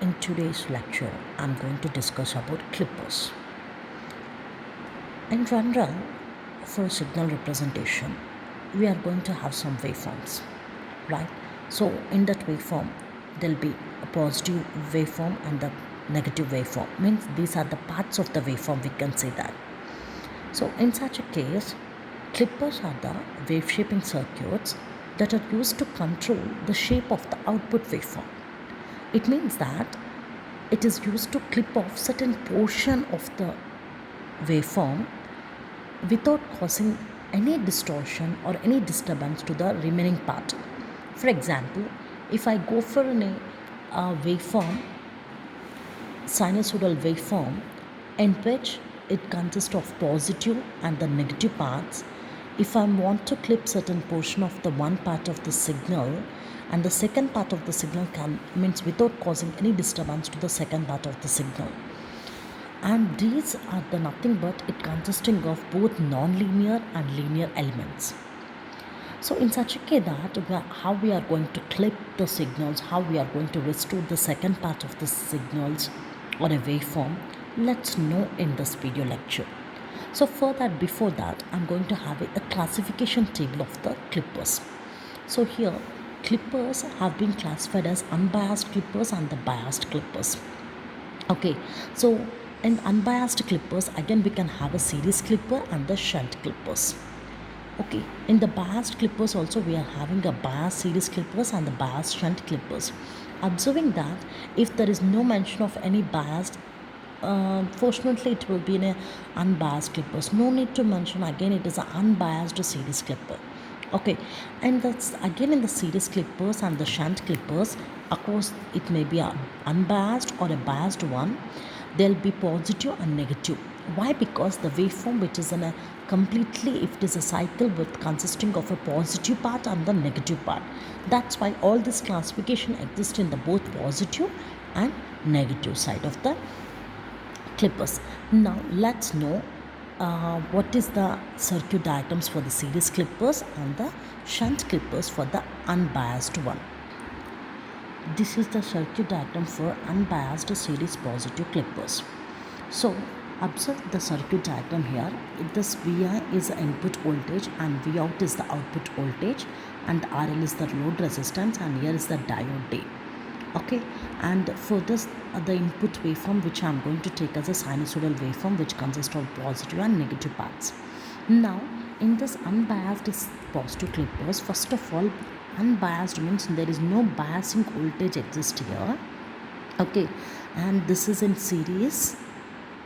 In today's lecture, I'm going to discuss about clippers. In general, for signal representation, we are going to have some waveforms, right? So in that waveform, there'll be a positive waveform and the negative waveform. Means these are the parts of the waveform, we can say that. So in such a case, clippers are the wave shaping circuits that are used to control the shape of the output waveform. It means that it is used to clip off certain portion of the waveform without causing any distortion or any disturbance to the remaining part. For example, if I go for a waveform, sinusoidal waveform, in which it consists of positive and the negative parts, if I want to clip certain portion of the one part of the signal and the second part of the signal means without causing any disturbance to the second part of the signal, and these are the nothing but it consisting of both non-linear and linear elements. So in such a case that how we are going to clip the signals, how we are going to restore the second part of the signals or a waveform, let's know in this video lecture. So for that, before that, I'm going to have a classification table of the clippers. So here clippers have been classified as unbiased clippers and the biased clippers. Okay, so in unbiased clippers, again we can have a series clipper and the shunt clippers. Okay, in the biased clippers also we are having a biased series clippers and the biased shunt clippers. Observing that if there is no mention of any biased, fortunately it will be in a unbiased clippers. No need to mention again, it is an unbiased series clipper. Okay, and that's again in the series clippers and the shunt clippers. Of course, it may be a unbiased or a biased one. There'll be positive and negative. Why? Because the waveform which is in a completely, if it is a cycle with consisting of a positive part and the negative part, that's why all this classification exists in the both positive and negative side of the clippers. Now let's know what is the circuit diagrams for the series clippers and the shunt clippers for the unbiased one. This is the circuit diagram for unbiased series positive clippers. So observe the circuit diagram here. This Vi is the input voltage and Vout is the output voltage, and RL is the load resistance, and here is the diode D. Okay, and for this the input waveform which I am going to take as a sinusoidal waveform which consists of positive and negative parts. Now in this unbiased positive clippers, first of all, unbiased means there is no biasing voltage exist here. Okay, and this is in series,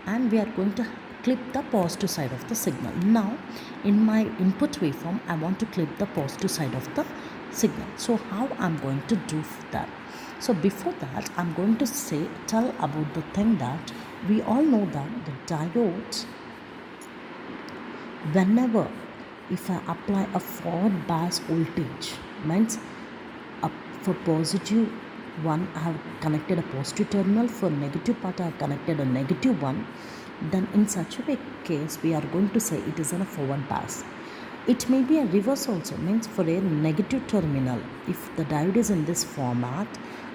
and we are going to clip the positive side of the signal. Now in my input waveform I want to clip the positive side of the signal. So how I'm going to do that? So before that, I'm going to tell about the thing that we all know that the diodes, whenever if I apply a forward bias voltage, means for positive one I have connected a positive terminal, for negative part I have connected a negative one, then in such a case we are going to say it is in a forward bias. It may be a reverse also, means for a negative terminal, if the diode is in this format,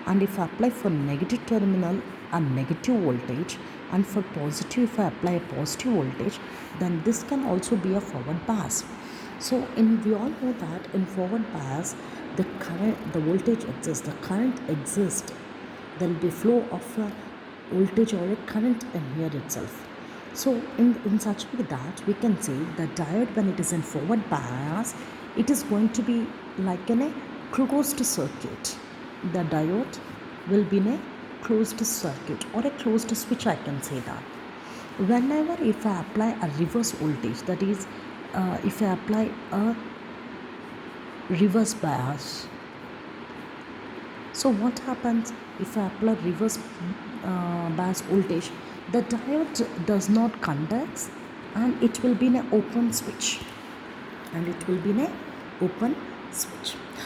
and if I apply for negative terminal a negative voltage, and for positive if I apply a positive voltage, then this can also be a forward bias. So we all know that in forward bias the voltage exists, the current exists, there will be flow of a voltage or a current in here itself. So in such a way that we can say the diode, when it is in forward bias, it is going to be like in a closed circuit. The diode will be in a closed circuit or a closed switch, I can say that. Whenever if I apply a reverse voltage, that is if I apply a reverse bias, so what happens if I apply reverse bias voltage? The diode does not conduct, and it will be in an open switch,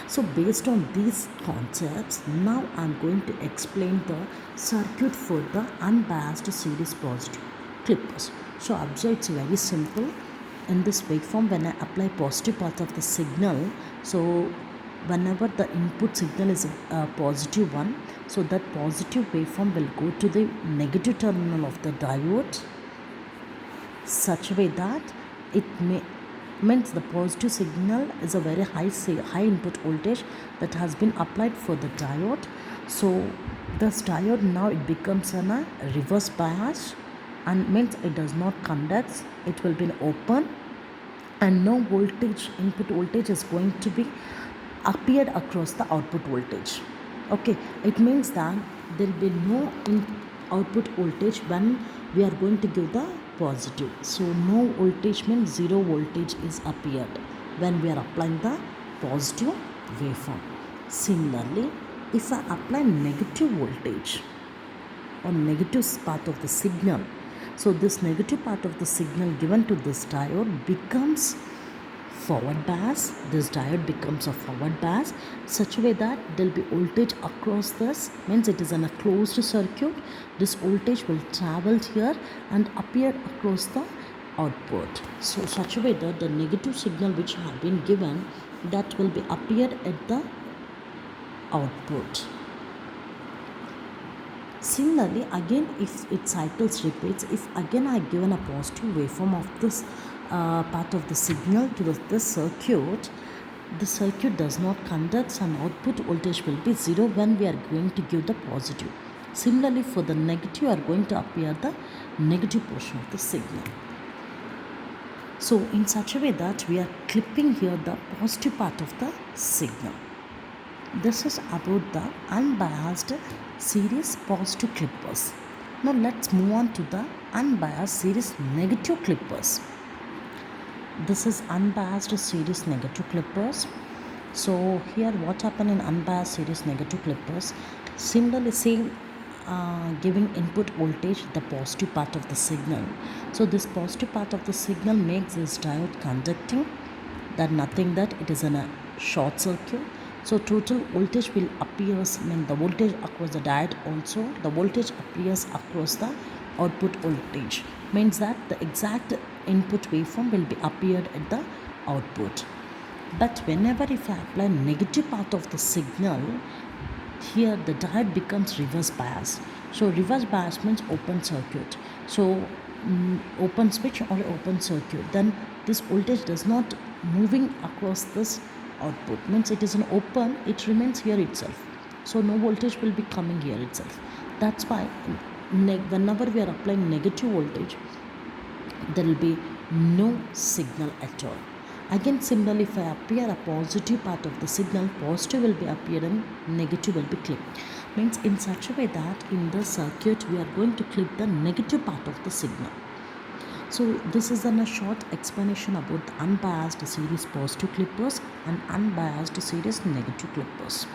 So based on these concepts, now I'm going to explain the circuit for the unbiased series positive clippers. So observe, it's very simple. In this waveform, when I apply positive part of the signal, so whenever the input signal is a positive one, so that positive waveform will go to the negative terminal of the diode, such a way that it means the positive signal is a very high input voltage that has been applied for the diode. So this diode now it becomes a reverse bias, and means it does not conduct, it will be open, and no voltage, input voltage is going to be appeared across the output voltage. Okay, it means that there will be no output voltage when we are going to give the positive. So no voltage means zero voltage is appeared when we are applying the positive waveform. Similarly, if I apply negative voltage on negative part of the signal, so this negative part of the signal given to this diode becomes forward bias. This diode becomes a forward bias, such a way that there will be voltage across this, means it is in a closed circuit. This voltage will travel here and appear across the output. So such a way that the negative signal which have been given, that will be appeared at the output. Similarly, again, if it cycles repeats, if again I given a positive waveform of this part of the signal to this circuit, the circuit does not conduct and output voltage will be zero when we are going to give the positive. Similarly, for the negative, are going to appear the negative portion of the signal. So in such a way that we are clipping here the positive part of the signal. This is about the unbiased series positive clippers. Now let's move on to the unbiased series negative clippers. This is unbiased series negative clippers. So here what happened in unbiased series negative clippers, similarly same giving input voltage the positive part of the signal. So this positive part of the signal makes this diode conducting, that nothing that it is in a short circuit. So total voltage will appears, the voltage across the diode also, the voltage appears across the output voltage, means that the exact input waveform will be appeared at the output. But whenever if I apply negative part of the signal, here the diode becomes reverse bias. So reverse bias means open circuit. So open switch or open circuit, then this voltage does not moving across this output, means it is an open, it remains here itself. So no voltage will be coming here itself. That's why whenever we are applying negative voltage, there will be no signal at all. Again, similarly, if I appear a positive part of the signal, positive will be appeared and negative will be clipped. Means in such a way that in the circuit we are going to clip the negative part of the signal. So this is a short explanation about the unbiased series positive clippers and unbiased series negative clippers.